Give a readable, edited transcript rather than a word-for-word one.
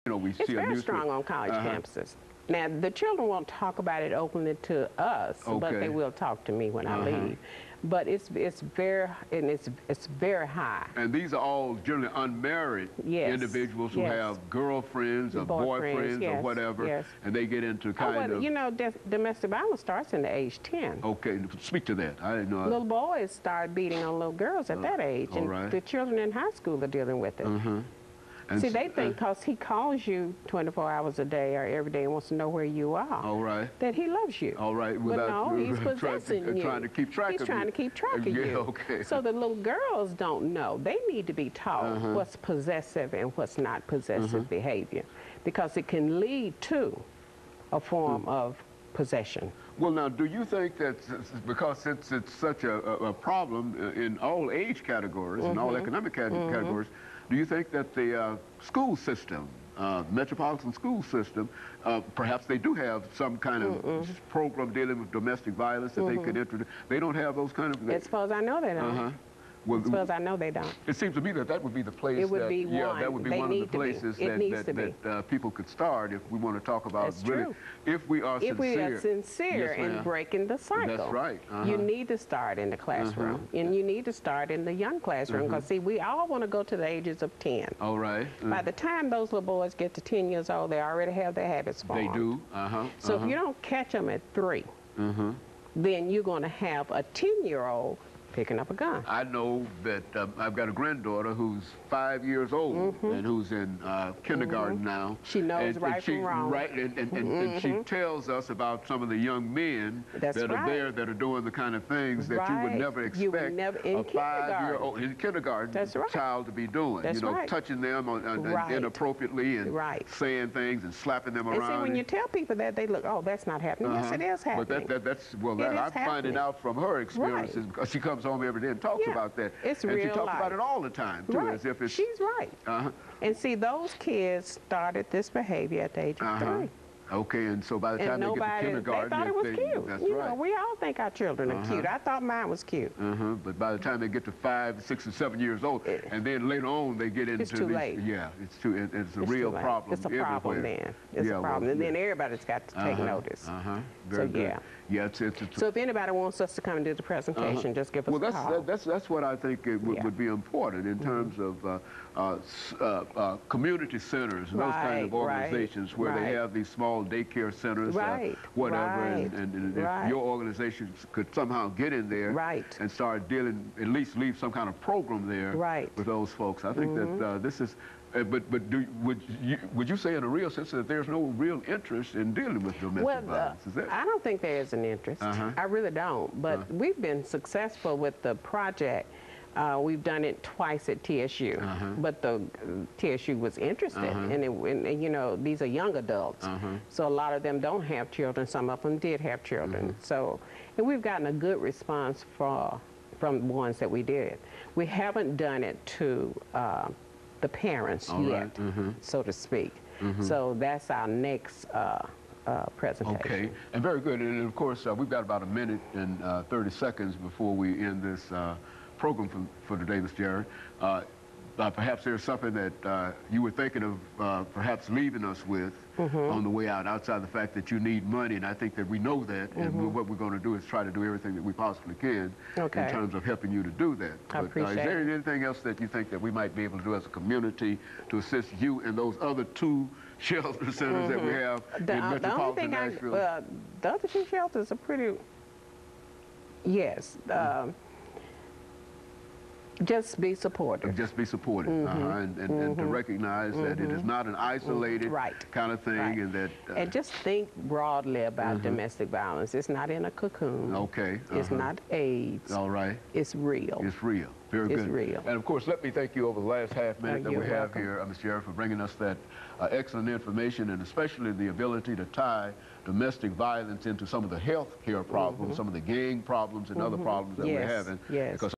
You know, we see it's very strong on college campuses. Now, the children won't talk about it openly to us, but they will talk to me when I leave. But it's very high. And these are all generally unmarried individuals who have girlfriends or boyfriends or whatever, and they get into kind of... You know, domestic violence starts in the age 10. Okay, speak to that. I didn't know. Little boys start beating on little girls at that age, and the children in high school are dealing with it. See, they think because he calls you 24 hours a day or every day and wants to know where you are, that he loves you. But no, he's possessing you. Trying to keep track of you. He's trying to keep track of you. So the little girls don't know. They need to be taught what's possessive and what's not possessive behavior, because it can lead to a form of possession. Well, now, do you think that because since it's such a problem in all age categories and all economic categories, do you think that the school system, metropolitan school system, perhaps they do have some kind of program dealing with domestic violence that they could introduce? They don't have those kind of... As far as I know, they don't. Well, as far as I know, they don't. It seems to me that that would be the place. It would be one. That would be one of the places that people could start if we want to talk about if we are sincere. If we are sincere in breaking the cycle. That's right. You need to start in the classroom, and you need to start in the young classroom, because see, we all want to go to the ages of 10. All right. By the time those little boys get to 10 years old, they already have their habits formed. They do. So if you don't catch them at 3, then you're going to have a 10-year-old picking up a gun. I know that I've got a granddaughter who's 5 years old and who's in kindergarten now. She knows right from wrong. Right, and she tells us about some of the young men that are there that are doing the kind of things that you would never expect a 5-year-old in kindergarten child to be doing. You know, touching them inappropriately and saying things and slapping them around. And see, when you tell people that, they look, oh, that's not happening. Yes, it is happening. But I'm finding out from her experiences because she comes home every day and talks about that. It's and real she talks about it all the time, too, as if it's... She's right. And see, those kids started this behavior at the age of 3. Okay, and so by the time they get to kindergarten... They thought it was cute. That's you know, we all think our children are cute. I thought mine was cute. But by the time they get to 5, 6, and 7 years old, and then later on they get into... It's too late. Yeah, it's a real problem. It's a problem then. It's a problem. And then everybody's got to take notice. Very good. Yeah, so if anybody wants us to come and do the presentation, just give us a call. That's what I think would be important in terms of community centers and those kind of organizations where they have these small daycare centers, whatever, and if your organization could somehow get in there and start dealing, at least leave some kind of program there with those folks. I think that this is... But would you say in a real sense that there's no real interest in dealing with domestic violence? Is that... I don't think there is an interest. I really don't. But we've been successful with the project. We've done it twice at TSU, but the TSU was interested, and you know, these are young adults, so a lot of them don't have children. Some of them did have children. So, and we've gotten a good response from the ones that we did. We haven't done it to the parents yet, so to speak. So that's our next presentation. Okay, and very good. And of course, we've got about a minute and 30 seconds before we end this program for today, Mr. Jarrett. Perhaps there's something that you were thinking of perhaps leaving us with on the way out, outside the fact that you need money, and I think that we know that, and what we're going to do is try to do everything that we possibly can in terms of helping you to do that. I appreciate is there anything else that you think that we might be able to do as a community to assist you in those other 2 shelter centers that we have in metropolitan Nashville? The other 2 shelters are pretty, just be supportive. Just be supportive, and to recognize that it is not an isolated kind of thing, and that... and just think broadly about domestic violence. It's not in a cocoon. Okay. It's not AIDS. All right. It's real. It's real. Very good. It's real. And of course, let me thank you over the last half minute that we have here, Mr. Jarrett, for bringing us that excellent information, and especially the ability to tie domestic violence into some of the health care problems, some of the gang problems and other problems that we're having. Because